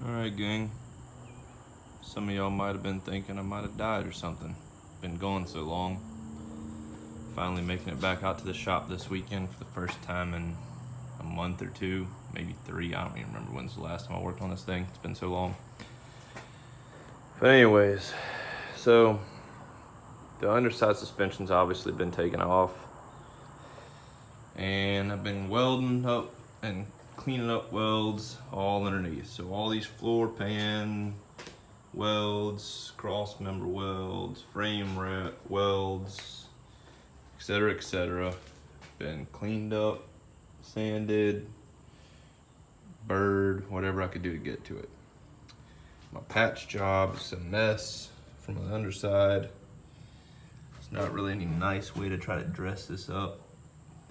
Alright, gang. Some of y'all might have been thinking I might have died or something. Been gone so long. Finally making it back out to the shop this weekend for the first time in a month or two, maybe 3. I don't even remember when's the last time I worked on this thing. It's been so long. But anyways, so the underside suspension's obviously been taken off. And I've been welding up and cleaning up welds all underneath. So all these floor pan welds, cross member welds, frame welds, etc. Been cleaned up, sanded, burred, whatever I could do to get to it. My patch job is a mess from the underside. It's not really any nice way to try to dress this up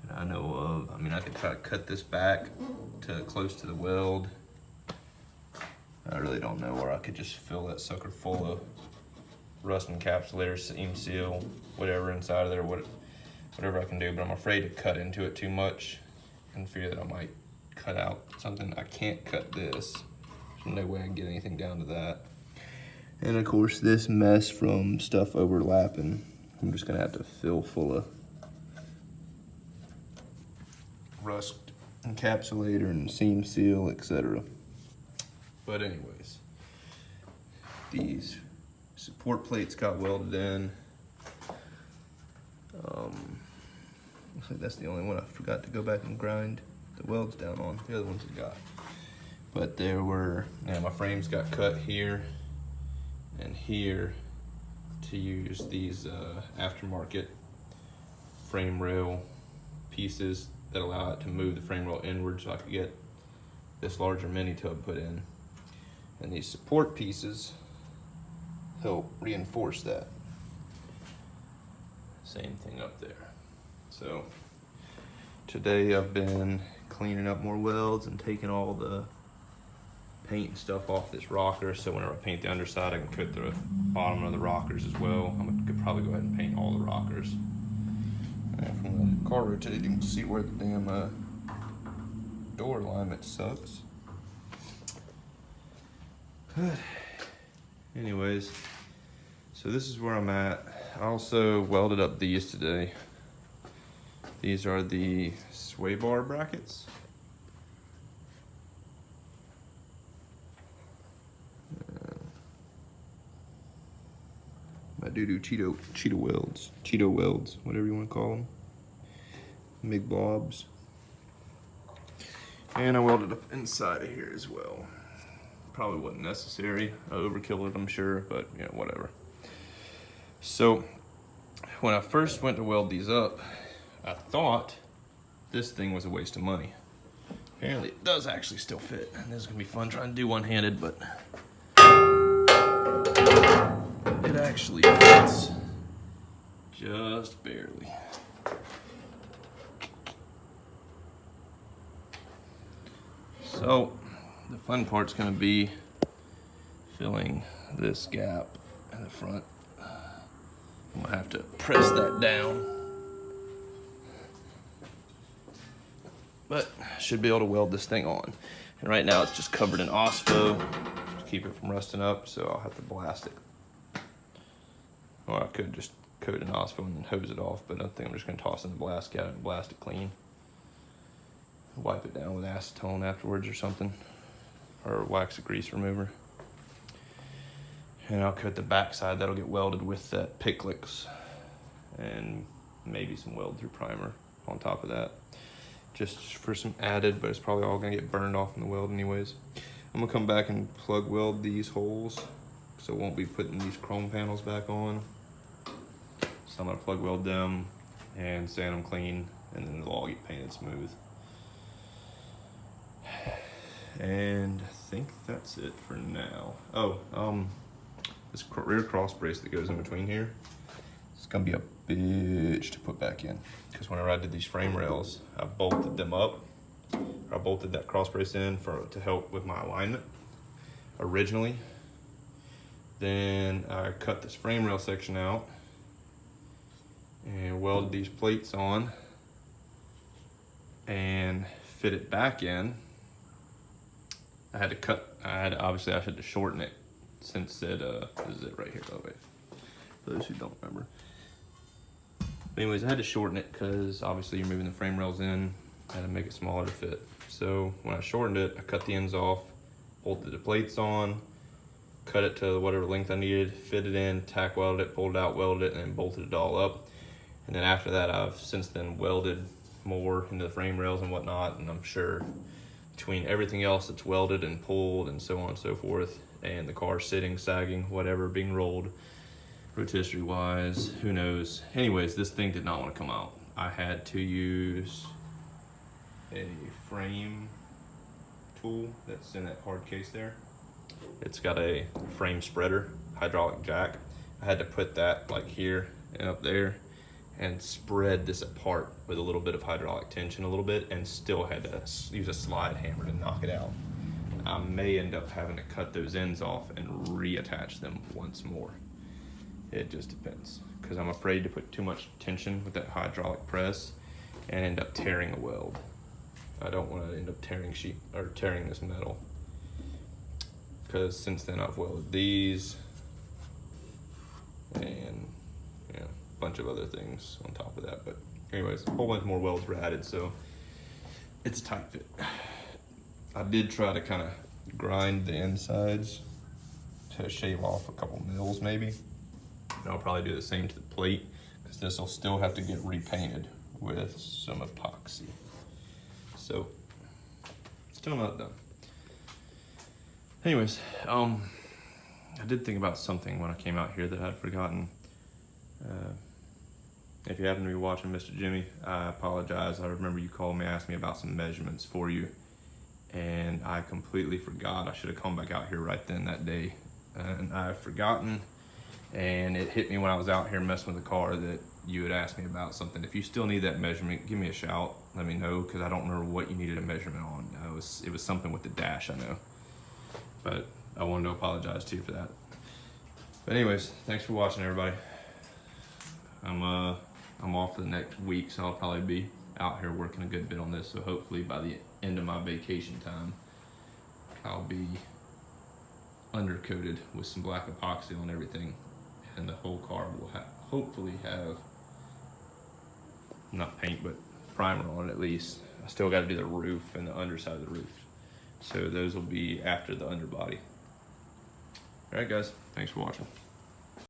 that I know of. I mean, I could try to cut this back to close to the weld. I really don't know where I could just fill that sucker full of rust encapsulator, seam seal, whatever inside of there, whatever I can do, but I'm afraid to cut into it too much and fear that I might cut out something. I can't cut this. There's no way I can get anything down to that. And of course, this mess from stuff overlapping, I'm just gonna have to fill full of rust encapsulator and seam seal, etc. But anyways, these support plates got welded in. Looks like that's the only one I forgot to go back and grind the welds down on. The other ones I got. But there were, my frames got cut here and here to use these aftermarket frame rail pieces that allow it to move the frame rail inward so I could get this larger mini tub put in. And these support pieces help reinforce that. Same thing up there. So today I've been cleaning up more welds and taking all the paint and stuff off this rocker, so whenever I paint the underside I can coat the bottom of the rockers as well. I could probably go ahead and paint all the rockers. And from the car rotating, you can see where the damn door alignment sucks. But anyways, so this is where I'm at. I also welded up these today. These are the sway bar brackets. My doo-doo Cheeto welds, whatever you want to call them. Big blobs. And I welded up inside of here as well. Probably wasn't necessary. I overkilled it, I'm sure, but you know, whatever. So when I first went to weld these up, I thought this thing was a waste of money. Apparently it does actually still fit. And this is gonna be fun trying to do one-handed, but it actually fits just barely. So the fun part's gonna be filling this gap in the front. I'm gonna have to press that down, but should be able to weld this thing on. And right now it's just covered in OSPO to keep it from rusting up, so I'll have to blast it. Or I could just coat it in OSPO and then hose it off, but I think I'm just gonna toss it in the blast cat and blast it clean. Wipe it down with acetone afterwards or something, or wax a grease remover. And I'll coat the backside, that'll get welded with that Picklix and maybe some weld through primer on top of that. Just for some added, but it's probably all gonna get burned off in the weld anyways. I'm gonna come back and plug weld these holes, so I won't be putting these chrome panels back on. So I'm gonna plug weld them and sand them clean, and then they'll all get painted smooth. And I think that's it for now. Oh, this rear cross brace that goes in between here, it's gonna be a bitch to put back in. Because whenever I did these frame rails, I bolted them up. I bolted that cross brace in to help with my alignment originally. Then I cut this frame rail section out and welded these plates on and fit it back in. I had to shorten it since it, this is it right here, by the way, for those who don't remember. But anyways, I had to shorten it because obviously you're moving the frame rails in. I had to make it smaller to fit. So when I shortened it, I cut the ends off, bolted the plates on, cut it to whatever length I needed, fit it in, tack welded it, pulled it out, welded it, and then bolted it all up. And then after that, I've since then welded more into the frame rails and whatnot, and I'm sure between everything else that's welded and pulled and so on and so forth, and the car sitting, sagging, whatever, being rolled, rotisserie wise, who knows. Anyways, this thing did not want to come out. I had to use a frame tool that's in that hard case there. It's got a frame spreader, hydraulic jack. I had to put that like here and up there and spread this apart with a little bit of hydraulic tension a little bit, and still had to use a slide hammer to knock it out. I may end up having to cut those ends off and reattach them once more. It just depends, because I'm afraid to put too much tension with that hydraulic press and end up tearing a weld. I don't want to end up tearing this metal, because since then I've welded these and a bunch of other things on top of that. But anyways, a whole bunch more welds were added, so it's a tight fit. I did try to kind of grind the insides to shave off a couple mils maybe. And I'll probably do the same to the plate, because this will still have to get repainted with some epoxy. So, still not done. Anyways, I did think about something when I came out here that I'd forgotten. If you happen to be watching Mr. Jimmy, I apologize. I remember you called me, asked me about some measurements for you, and I completely forgot. I should have come back out here right then that day, and I've forgotten. And it hit me when I was out here messing with the car that you had asked me about something. If you still need that measurement, give me a shout. Let me know, because I don't remember what you needed a measurement on. It was something with the dash, I know. But I wanted to apologize to you for that. But anyways, thanks for watching, everybody. I'm off for the next week, so I'll probably be out here working a good bit on this. So hopefully by the end of my vacation time, I'll be undercoated with some black epoxy on everything, and the whole car will hopefully have, not paint, but primer on it at least. I still got to do the roof and the underside of the roof. So those will be after the underbody. All right, guys, thanks for watching.